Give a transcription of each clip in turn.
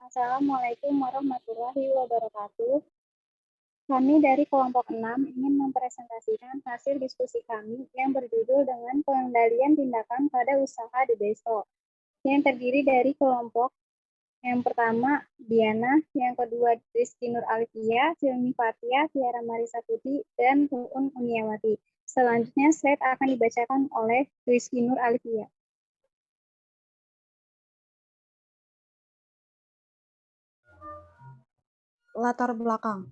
Assalamualaikum warahmatullahi wabarakatuh. Kami dari kelompok 6 ingin mempresentasikan hasil diskusi kami yang berjudul dengan pengendalian tindakan pada usaha The Besto, yang terdiri dari kelompok yang pertama Diana, yang kedua Rizky Nur Alifia, Silmi Fatia, Tiara Marisa Putih, dan Uun Uniawati. Selanjutnya slide akan dibacakan oleh Rizky Nur Alifia. Latar belakang.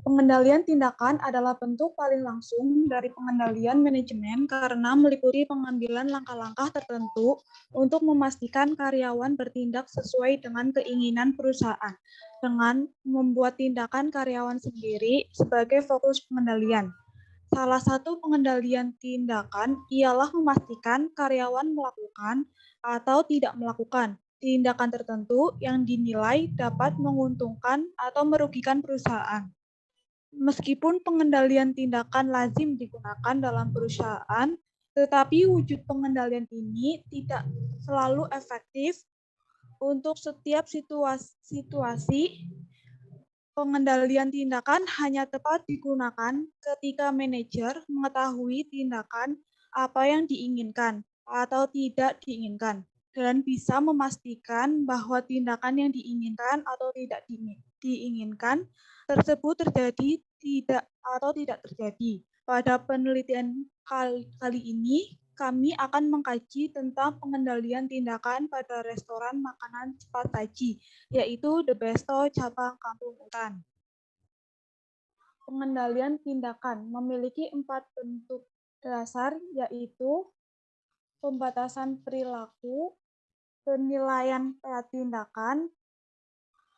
Pengendalian tindakan adalah bentuk paling langsung dari pengendalian manajemen karena meliputi pengambilan langkah-langkah tertentu untuk memastikan karyawan bertindak sesuai dengan keinginan perusahaan, dengan membuat tindakan karyawan sendiri sebagai fokus pengendalian. Salah satu pengendalian tindakan ialah memastikan karyawan melakukan atau tidak melakukan tindakan tertentu yang dinilai dapat menguntungkan atau merugikan perusahaan. Meskipun pengendalian tindakan lazim digunakan dalam perusahaan, tetapi wujud pengendalian ini tidak selalu efektif untuk setiap situasi. Pengendalian tindakan hanya tepat digunakan ketika manajer mengetahui tindakan apa yang diinginkan atau tidak diinginkan dan bisa memastikan bahwa tindakan yang diinginkan atau tidak diinginkan tersebut terjadi tidak terjadi. Pada penelitian kali ini, kami akan mengkaji tentang pengendalian tindakan pada restoran makanan cepat saji, yaitu The Besto cabang Kampung Utan. Pengendalian tindakan memiliki 4 bentuk dasar, yaitu pembatasan perilaku, penilaian tindakan,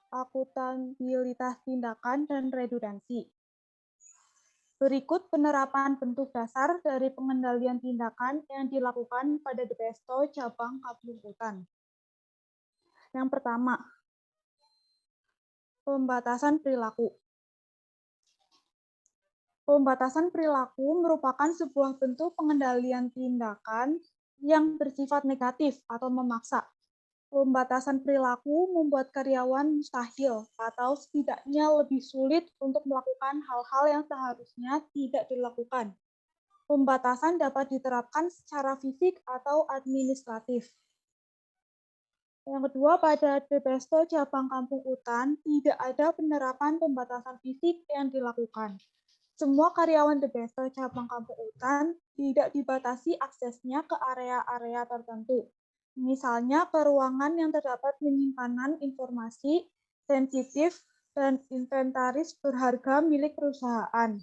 akuntabilitas tindakan, dan redundansi. Berikut penerapan bentuk dasar dari pengendalian tindakan yang dilakukan pada The Besto cabang Kampung Utan. Yang pertama, pembatasan perilaku. Pembatasan perilaku merupakan sebuah bentuk pengendalian tindakan yang bersifat negatif atau memaksa. Pembatasan perilaku membuat karyawan mustahil atau setidaknya lebih sulit untuk melakukan hal-hal yang seharusnya tidak dilakukan. Pembatasan dapat diterapkan secara fisik atau administratif. Yang kedua, pada The Besto cabang Kampung Utan tidak ada penerapan pembatasan fisik yang dilakukan. Semua karyawan The Besto cabang Kampung Utan tidak dibatasi aksesnya ke area-area tertentu. Misalnya ke ruangan yang terdapat penyimpanan informasi sensitif dan inventaris berharga milik perusahaan.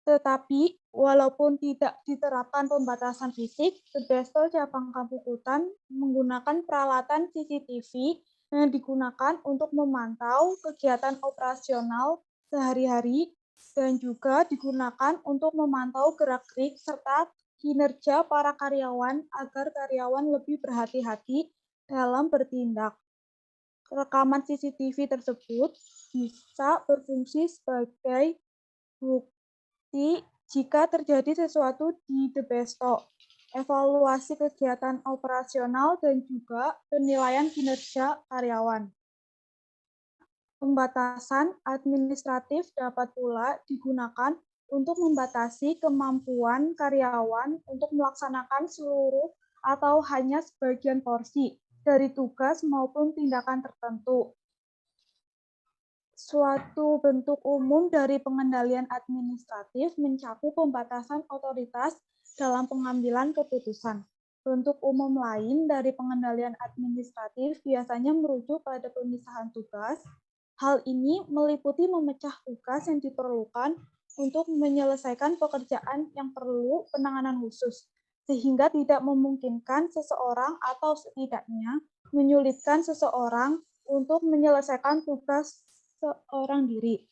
Tetapi, walaupun tidak diterapkan pembatasan fisik, The Besto cabang Kampung Utan menggunakan peralatan CCTV yang digunakan untuk memantau kegiatan operasional sehari-hari dan juga digunakan untuk memantau gerak-gerik serta kinerja para karyawan agar karyawan lebih berhati-hati dalam bertindak. Rekaman CCTV tersebut bisa berfungsi sebagai bukti jika terjadi sesuatu di The Besto, evaluasi kegiatan operasional, dan juga penilaian kinerja karyawan. Pembatasan administratif dapat pula digunakan untuk membatasi kemampuan karyawan untuk melaksanakan seluruh atau hanya sebagian porsi dari tugas maupun tindakan tertentu. Suatu bentuk umum dari pengendalian administratif mencakup pembatasan otoritas dalam pengambilan keputusan. Bentuk umum lain dari pengendalian administratif biasanya merujuk pada pemisahan tugas. Hal ini meliputi memecah tugas yang diperlukan untuk menyelesaikan pekerjaan yang perlu penanganan khusus, sehingga tidak memungkinkan seseorang atau setidaknya menyulitkan seseorang untuk menyelesaikan tugas seorang diri.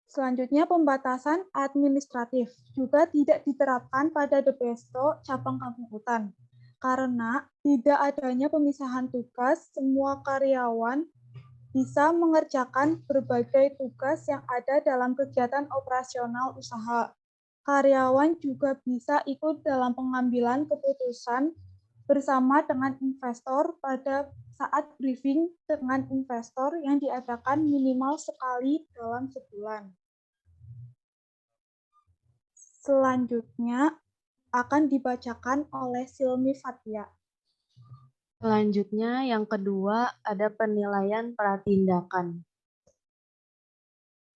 Selanjutnya, pembatasan administratif juga tidak diterapkan pada The Besto cabang Kampung Utan. Karena tidak adanya pemisahan tugas, semua karyawan bisa mengerjakan berbagai tugas yang ada dalam kegiatan operasional usaha. Karyawan juga bisa ikut dalam pengambilan keputusan bersama dengan investor pada saat briefing dengan investor yang diadakan minimal sekali dalam sebulan. Selanjutnya akan dibacakan oleh Silmi Fathia. Selanjutnya, yang kedua, ada penilaian pratindakan.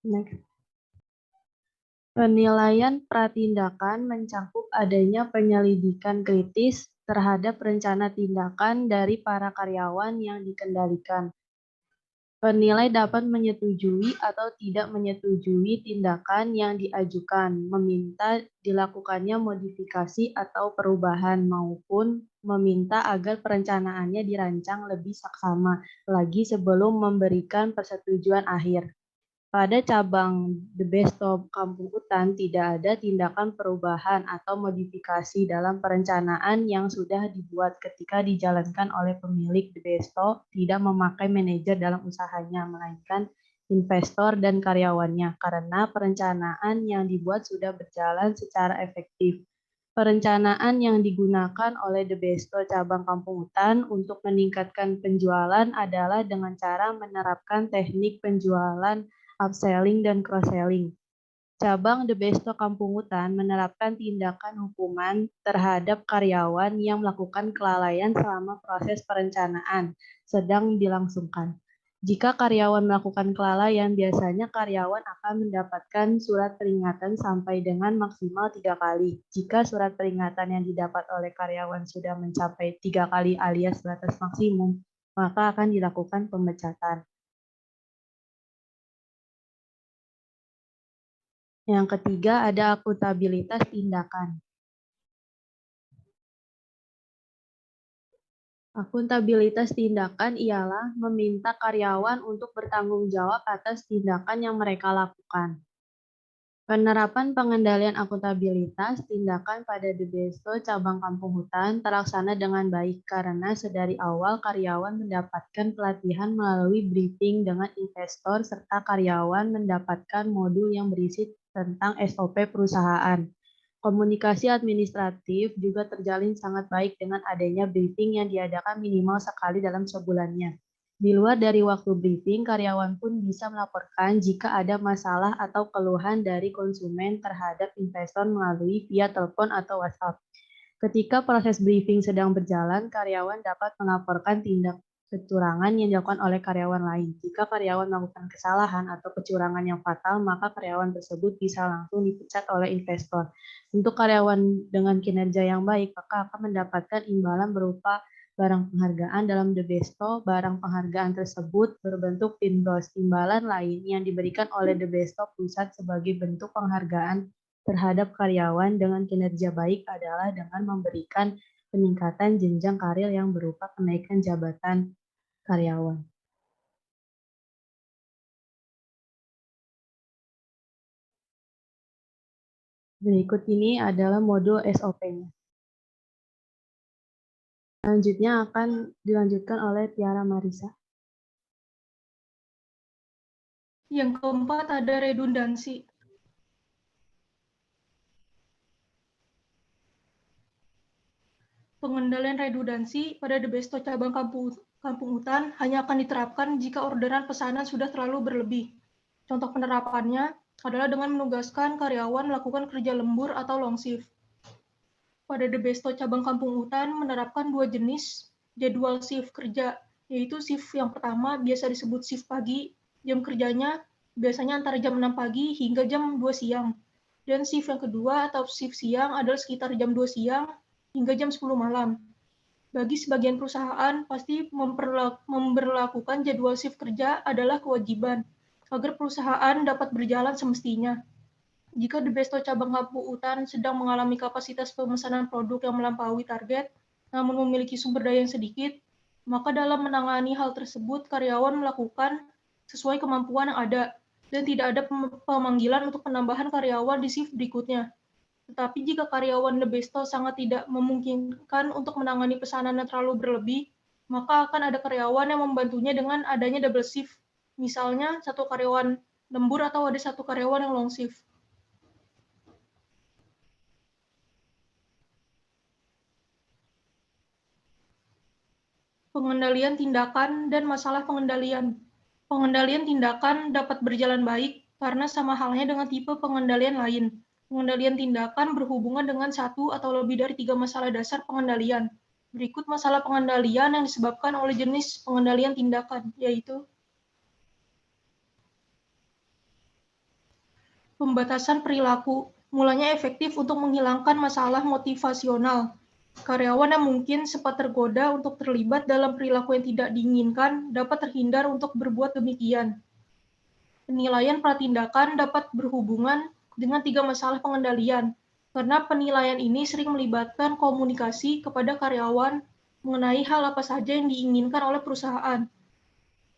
Next. Penilaian pratindakan mencakup adanya penyelidikan kritis terhadap rencana tindakan dari para karyawan yang dikendalikan. Penilai dapat menyetujui atau tidak menyetujui tindakan yang diajukan, meminta dilakukannya modifikasi atau perubahan, maupun meminta agar perencanaannya dirancang lebih saksama lagi sebelum memberikan persetujuan akhir. Pada cabang The Best of Kampung Hutan tidak ada tindakan perubahan atau modifikasi dalam perencanaan yang sudah dibuat ketika dijalankan oleh pemilik The Besto tidak memakai manajer dalam usahanya, melainkan investor dan karyawannya, karena perencanaan yang dibuat sudah berjalan secara efektif. Perencanaan yang digunakan oleh The Besto cabang Kampung Hutan untuk meningkatkan penjualan adalah dengan cara menerapkan teknik penjualan upselling dan cross-selling. Cabang The Besto Kampung Hutan menerapkan tindakan hukuman terhadap karyawan yang melakukan kelalaian selama proses perencanaan sedang dilangsungkan. Jika karyawan melakukan kelalaian, biasanya karyawan akan mendapatkan surat peringatan sampai dengan maksimal 3 kali. Jika surat peringatan yang didapat oleh karyawan sudah mencapai 3 kali alias batas maksimum, maka akan dilakukan pemecatan. Yang ketiga ada akuntabilitas tindakan. Akuntabilitas tindakan ialah meminta karyawan untuk bertanggung jawab atas tindakan yang mereka lakukan. Penerapan pengendalian akuntabilitas tindakan pada The Besto cabang Kampung Hutan terlaksana dengan baik karena sedari awal karyawan mendapatkan pelatihan melalui briefing dengan investor serta karyawan mendapatkan modul yang berisi tentang SOP perusahaan. Komunikasi administratif juga terjalin sangat baik dengan adanya briefing yang diadakan minimal sekali dalam sebulannya. Di luar dari waktu briefing, karyawan pun bisa melaporkan jika ada masalah atau keluhan dari konsumen terhadap investor melalui via telepon atau WhatsApp. Ketika proses briefing sedang berjalan, karyawan dapat melaporkan tindak kecurangan yang dilakukan oleh karyawan lain. Jika karyawan melakukan kesalahan atau kecurangan yang fatal, maka karyawan tersebut bisa langsung dipecat oleh investor. Untuk karyawan dengan kinerja yang baik, maka akan mendapatkan imbalan berupa barang penghargaan dalam The Besto. Barang penghargaan tersebut berbentuk pinbros. Imbalan lain yang diberikan oleh The Besto Pusat sebagai bentuk penghargaan terhadap karyawan dengan kinerja baik adalah dengan memberikan peningkatan jenjang karir yang berupa kenaikan jabatan karyawan. Berikut ini adalah modul SOP-nya. Selanjutnya akan dilanjutkan oleh Tiara Marisa. Yang keempat ada redundansi. Pengendalian redundansi pada The Besto cabang Kampung Hutan hanya akan diterapkan jika orderan pesanan sudah terlalu berlebih. Contoh penerapannya adalah dengan menugaskan karyawan melakukan kerja lembur atau long shift. Pada The Besto cabang Kampung Hutan menerapkan 2 jenis jadwal shift kerja, yaitu shift yang pertama biasa disebut shift pagi, jam kerjanya biasanya antara jam 6 pagi hingga jam 2 siang. Dan shift yang kedua atau shift siang adalah sekitar jam 2 siang hingga jam 10 malam. Bagi sebagian perusahaan, pasti memberlakukan jadwal shift kerja adalah kewajiban agar perusahaan dapat berjalan semestinya. Jika The Besto cabang Kampung Hutan sedang mengalami kapasitas pemesanan produk yang melampaui target, namun memiliki sumber daya yang sedikit, maka dalam menangani hal tersebut, karyawan melakukan sesuai kemampuan yang ada, dan tidak ada pemanggilan untuk penambahan karyawan di shift berikutnya. Tetapi jika karyawan The Besto sangat tidak memungkinkan untuk menangani pesanan yang terlalu berlebih, maka akan ada karyawan yang membantunya dengan adanya double shift. Misalnya, satu karyawan lembur atau ada satu karyawan yang long shift. pengendalian tindakan, dan masalah pengendalian. Pengendalian tindakan dapat berjalan baik karena sama halnya dengan tipe pengendalian lain. Pengendalian tindakan berhubungan dengan satu atau lebih dari 3 masalah dasar pengendalian. Berikut masalah pengendalian yang disebabkan oleh jenis pengendalian tindakan, yaitu pembatasan perilaku, mulanya efektif untuk menghilangkan masalah motivasional. Karyawan yang mungkin sempat tergoda untuk terlibat dalam perilaku yang tidak diinginkan dapat terhindar untuk berbuat demikian. Penilaian pratindakan dapat berhubungan dengan 3 masalah pengendalian, karena penilaian ini sering melibatkan komunikasi kepada karyawan mengenai hal apa saja yang diinginkan oleh perusahaan.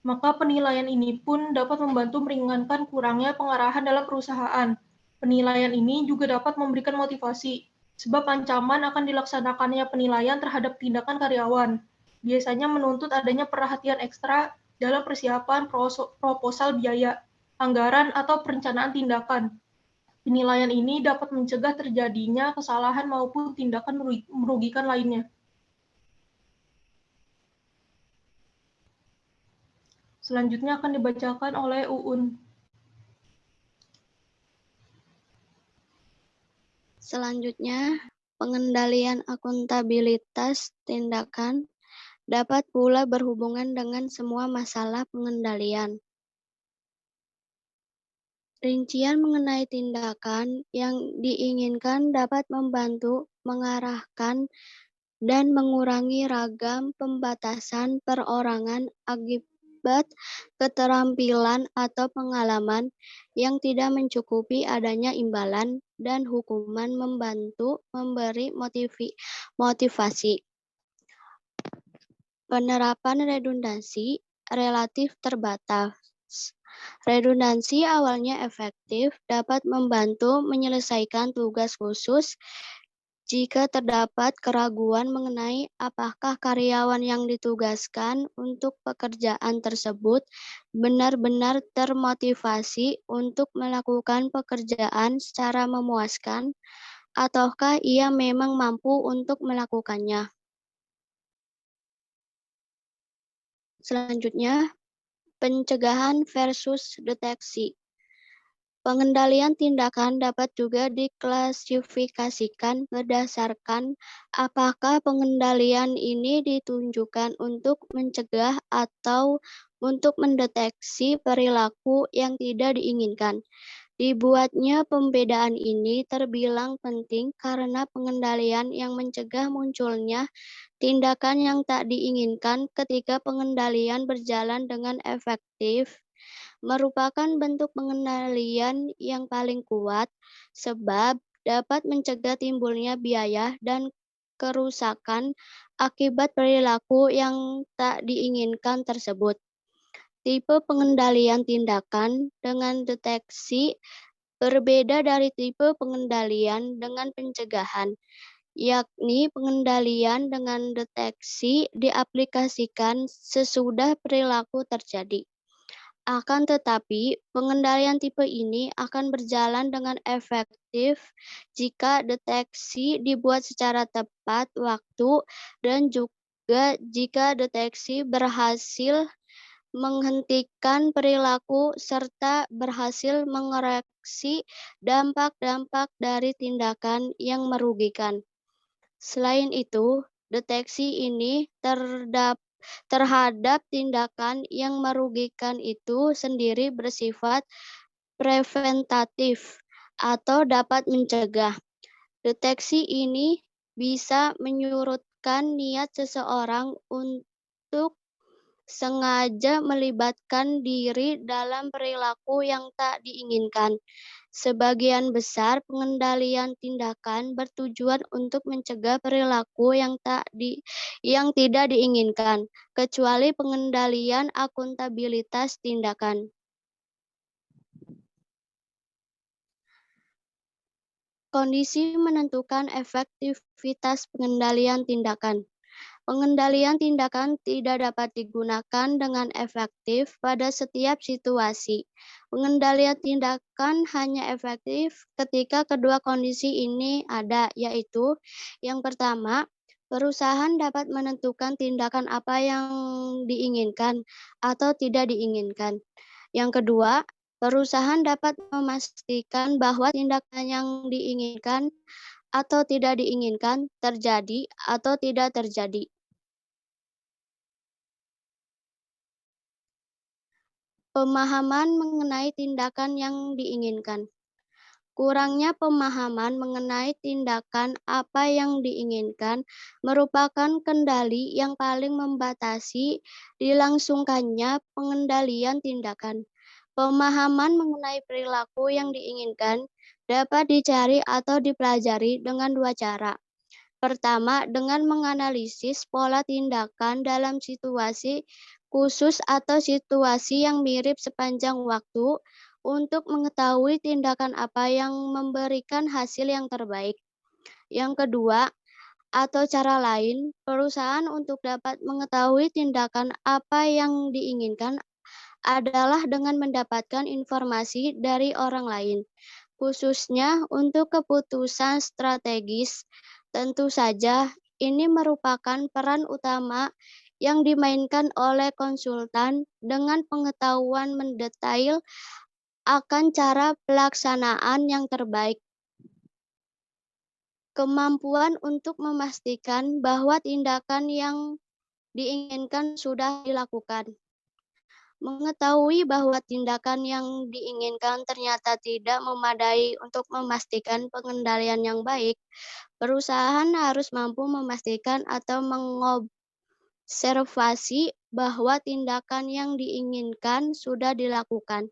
Maka penilaian ini pun dapat membantu meringankan kurangnya pengarahan dalam perusahaan. Penilaian ini juga dapat memberikan motivasi, sebab ancaman akan dilaksanakannya penilaian terhadap tindakan karyawan. Biasanya menuntut adanya perhatian ekstra dalam persiapan proposal biaya, anggaran, atau perencanaan tindakan. Penilaian ini dapat mencegah terjadinya kesalahan maupun tindakan merugikan lainnya. Selanjutnya akan dibacakan oleh Uun. Selanjutnya, pengendalian akuntabilitas tindakan dapat pula berhubungan dengan semua masalah pengendalian. Rincian mengenai tindakan yang diinginkan dapat membantu mengarahkan dan mengurangi ragam pembatasan perorangan akibat keterampilan atau pengalaman yang tidak mencukupi adanya imbalan dan hukuman membantu memberi motivasi. Penerapan redundansi relatif terbatas. Redundansi awalnya efektif dapat membantu menyelesaikan tugas khusus jika terdapat keraguan mengenai apakah karyawan yang ditugaskan untuk pekerjaan tersebut benar-benar termotivasi untuk melakukan pekerjaan secara memuaskan, ataukah ia memang mampu untuk melakukannya. Selanjutnya, pencegahan versus deteksi. Pengendalian tindakan dapat juga diklasifikasikan berdasarkan apakah pengendalian ini ditunjukkan untuk mencegah atau untuk mendeteksi perilaku yang tidak diinginkan. Dibuatnya pembedaan ini terbilang penting karena pengendalian yang mencegah munculnya tindakan yang tak diinginkan ketika pengendalian berjalan dengan efektif merupakan bentuk pengendalian yang paling kuat sebab dapat mencegah timbulnya biaya dan kerusakan akibat perilaku yang tak diinginkan tersebut. Tipe pengendalian tindakan dengan deteksi berbeda dari tipe pengendalian dengan pencegahan, yakni pengendalian dengan deteksi diaplikasikan sesudah perilaku terjadi. Akan tetapi, pengendalian tipe ini akan berjalan dengan efektif jika deteksi dibuat secara tepat waktu dan juga jika deteksi berhasil menghentikan perilaku serta berhasil mengoreksi dampak-dampak dari tindakan yang merugikan. Selain itu, deteksi ini terhadap tindakan yang merugikan itu sendiri bersifat preventatif atau dapat mencegah. Deteksi ini bisa menyurutkan niat seseorang untuk sengaja melibatkan diri dalam perilaku yang tak diinginkan. Sebagian besar pengendalian tindakan bertujuan untuk mencegah perilaku yang tidak diinginkan, kecuali pengendalian akuntabilitas tindakan. Kondisi menentukan efektivitas pengendalian tindakan. Pengendalian tindakan tidak dapat digunakan dengan efektif pada setiap situasi. Pengendalian tindakan hanya efektif ketika kedua kondisi ini ada, yaitu yang pertama, perusahaan dapat menentukan tindakan apa yang diinginkan atau tidak diinginkan. Yang kedua, perusahaan dapat memastikan bahwa tindakan yang diinginkan atau tidak diinginkan terjadi atau tidak terjadi. Pemahaman mengenai tindakan yang diinginkan. Kurangnya pemahaman mengenai tindakan apa yang diinginkan merupakan kendali yang paling membatasi dilangsungkannya pengendalian tindakan. Pemahaman mengenai perilaku yang diinginkan dapat dicari atau dipelajari dengan dua cara. Pertama, dengan menganalisis pola tindakan dalam situasi khusus atau situasi yang mirip sepanjang waktu untuk mengetahui tindakan apa yang memberikan hasil yang terbaik. Yang kedua, atau cara lain, perusahaan untuk dapat mengetahui tindakan apa yang diinginkan adalah dengan mendapatkan informasi dari orang lain, khususnya untuk keputusan strategis. Tentu saja, ini merupakan peran utama yang dimainkan oleh konsultan dengan pengetahuan mendetail akan cara pelaksanaan yang terbaik. Kemampuan untuk memastikan bahwa tindakan yang diinginkan sudah dilakukan. Mengetahui bahwa tindakan yang diinginkan ternyata tidak memadai untuk memastikan pengendalian yang baik, perusahaan harus mampu memastikan atau mengobservasi bahwa tindakan yang diinginkan sudah dilakukan.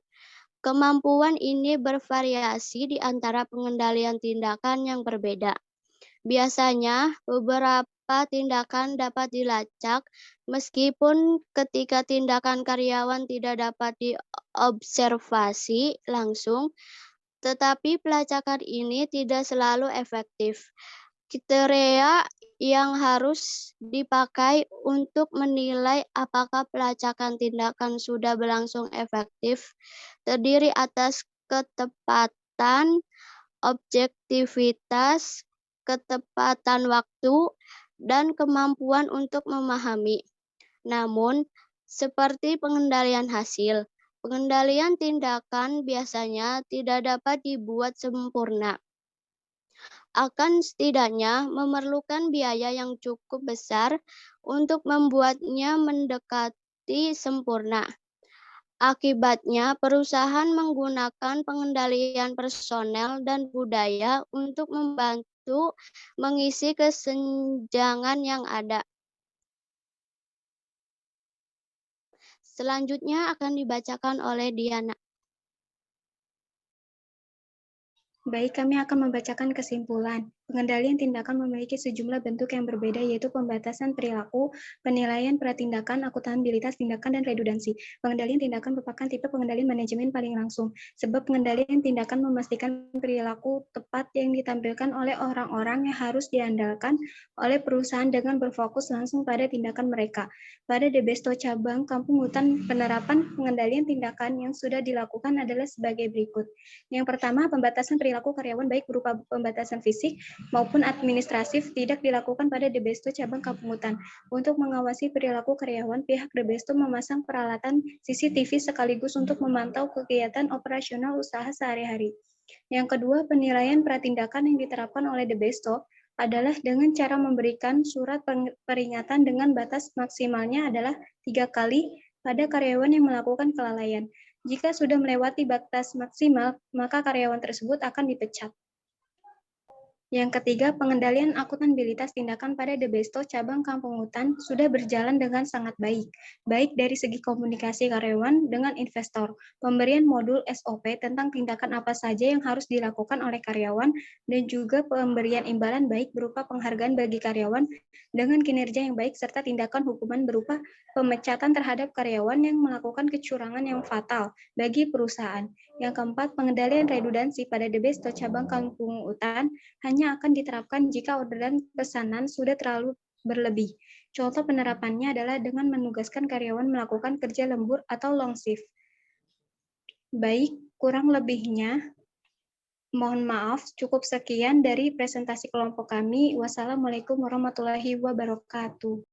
Kemampuan ini bervariasi di antara pengendalian tindakan yang berbeda. Biasanya, beberapa tindakan dapat dilacak, meskipun ketika tindakan karyawan tidak dapat diobservasi langsung, tetapi pelacakan ini tidak selalu efektif. Kriteria yang harus dipakai untuk menilai apakah pelacakan tindakan sudah berlangsung efektif terdiri atas ketepatan, objektivitas, ketepatan waktu, dan kemampuan untuk memahami. Namun, seperti pengendalian hasil, pengendalian tindakan biasanya tidak dapat dibuat sempurna. Akan setidaknya memerlukan biaya yang cukup besar untuk membuatnya mendekati sempurna. Akibatnya, perusahaan menggunakan pengendalian personel dan budaya untuk membantu mengisi kesenjangan yang ada. Selanjutnya akan dibacakan oleh Diana. Baik, kami akan membacakan kesimpulan. Pengendalian tindakan memiliki sejumlah bentuk yang berbeda, yaitu pembatasan perilaku, penilaian pratindakan, akuntabilitas tindakan, dan redundansi. Pengendalian tindakan merupakan tipe pengendalian manajemen paling langsung, sebab pengendalian tindakan memastikan perilaku tepat yang ditampilkan oleh orang-orang yang harus diandalkan oleh perusahaan dengan berfokus langsung pada tindakan mereka. Pada Debesto cabang Kampung Hutan, penerapan pengendalian tindakan yang sudah dilakukan adalah sebagai berikut. Yang pertama, pembatasan perilaku karyawan baik berupa pembatasan fisik maupun administratif tidak dilakukan pada Debesto cabang Kampung Hutan. Untuk mengawasi perilaku karyawan, pihak Debesto memasang peralatan CCTV sekaligus untuk memantau kegiatan operasional usaha sehari-hari. Yang kedua, penilaian pratindakan yang diterapkan oleh Debesto adalah dengan cara memberikan surat peringatan dengan batas maksimalnya adalah 3 kali pada karyawan yang melakukan kelalaian. Jika sudah melewati batas maksimal, maka karyawan tersebut akan dipecat. Yang ketiga, pengendalian akuntabilitas tindakan pada Debesto cabang Kampung Hutan sudah berjalan dengan sangat baik dari segi komunikasi karyawan dengan investor, pemberian modul SOP tentang tindakan apa saja yang harus dilakukan oleh karyawan, dan juga pemberian imbalan baik berupa penghargaan bagi karyawan dengan kinerja yang baik, serta tindakan hukuman berupa pemecatan terhadap karyawan yang melakukan kecurangan yang fatal bagi perusahaan. Yang keempat, pengendalian redundansi pada Debesto cabang Kampung Hutan hanya akan diterapkan jika orderan pesanan sudah terlalu berlebih. Contoh penerapannya adalah dengan menugaskan karyawan melakukan kerja lembur atau long shift. Baik, kurang lebihnya Mohon maaf, cukup sekian dari presentasi kelompok kami. Wassalamualaikum warahmatullahi wabarakatuh.